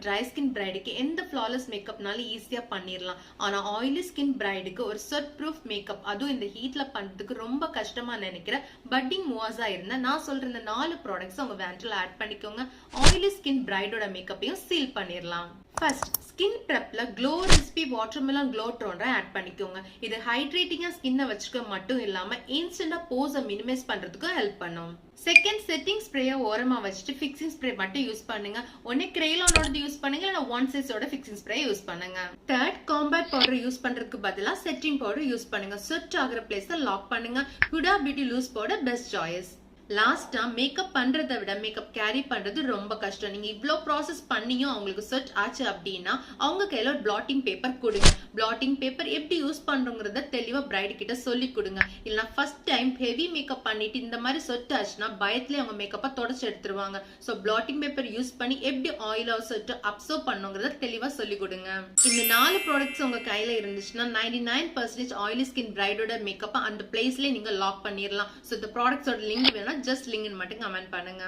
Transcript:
dry skin brideக்கு எந்த flawless மேக்கப்னாலும் ஈஸியா பண்ணிரலாம். ஆனா oily skin brideக்கு ஒரு sweat proof மேக்கப் அதுவும் இந்த ஹீட்ல பண்றதுக்கு ரொம்ப கஷ்டமா நினைக்கிற budding மூவாஸா இருந்தா நான் சொல்ற இந்த 4 ப்ராடக்ட்ஸ் உங்க வேண்டல ஆட் பண்ணிக்கோங்க. oily skin brideோட மேக்கப்பையும் சீல் பண்ணிரலாம். First, skin prepல glow recipe watermelon glow toner add பண்ணிக்கோங்க. இது ஹைட்ரேட்டிங்கா ஸ்கின்னை வச்சுக்க மட்டும் இல்லாம இன்ஸ்டன்டா போஸை மினிமைஸ் பண்றதுக்கு ஹெல்ப் பண்ணும். செகண்ட், செட்டிங் ஸ்ப்ரேயை ஓரமா வச்சுட்டு ஃபிக்சிங் ஸ்ப்ரே மட்டும் யூஸ் பண்ணுங்க. ஒன்னே கிரெயோனோட யூஸ் பண்ணுங்க இல்ல ஒன் சைஸோட ஃபிக்சிங் ஸ்ப்ரே யூஸ் பண்ணுங்க. தேர்ட், காம்பேக்ட் பவுடர் யூஸ் பண்றதுக்கு பதிலா செட்டிங் பவுடர் யூஸ் பண்ணுங்க. ஸ்வெட் ஆகுற பிளேஸை லாக் பண்ணுங்க. Huda beauty loose powder best choice. லாஸ்டா மேக்கப் பண்றதை விட மேக்கப் கேரி பண்றது ரொம்ப கஷ்டம். நீங்க இவ்ளோ ப்ராசஸ் பண்ணியும் அவங்களுக்கு ஸ்வெட் ஆச்சு அப்படின்னா அவங்க கையில ஒரு பிளாட்டிங் பேப்பர் கொடுங்க. பிளாட்டிங் பேப்பர் எப்படி யூஸ் பண்றோங்கிறத தெளிவா பிரைட் கிட்ட சொல்லி கொடுங்க. இல்லனா ஃபர்ஸ்ட் டைம் ஹெவி மேக்கப் பண்ணிட்டு இந்த மாதிரி ஸ்வெட் ஆச்சுன்னா பயத்துல அவங்க மேக்கப்பை தொடச்சு எடுத்துருவாங்க. சோ பிளாட்டிங் பேப்பர் யூஸ் பண்ணி எப்படி ஆயில் ஸ்வெட் அப்சர்வ் பண்ணுங்கிறத தெளிவா சொல்லி கொடுங்க. இந்த 4 ப்ராடக்ட்ஸ் உங்க கையில இருந்துச்சுன்னா 99% ஆயிலி ஸ்கின் பிரைடோட மேக்கப்பை அந்த பிளேஸ்லயே நீங்க லாக் பண்ணிடலாம். சோ இந்த ப்ராடக்ட்ஸோட லிங்க் வேணா just link மட்டும் கமெண்ட் பண்ணுங்க.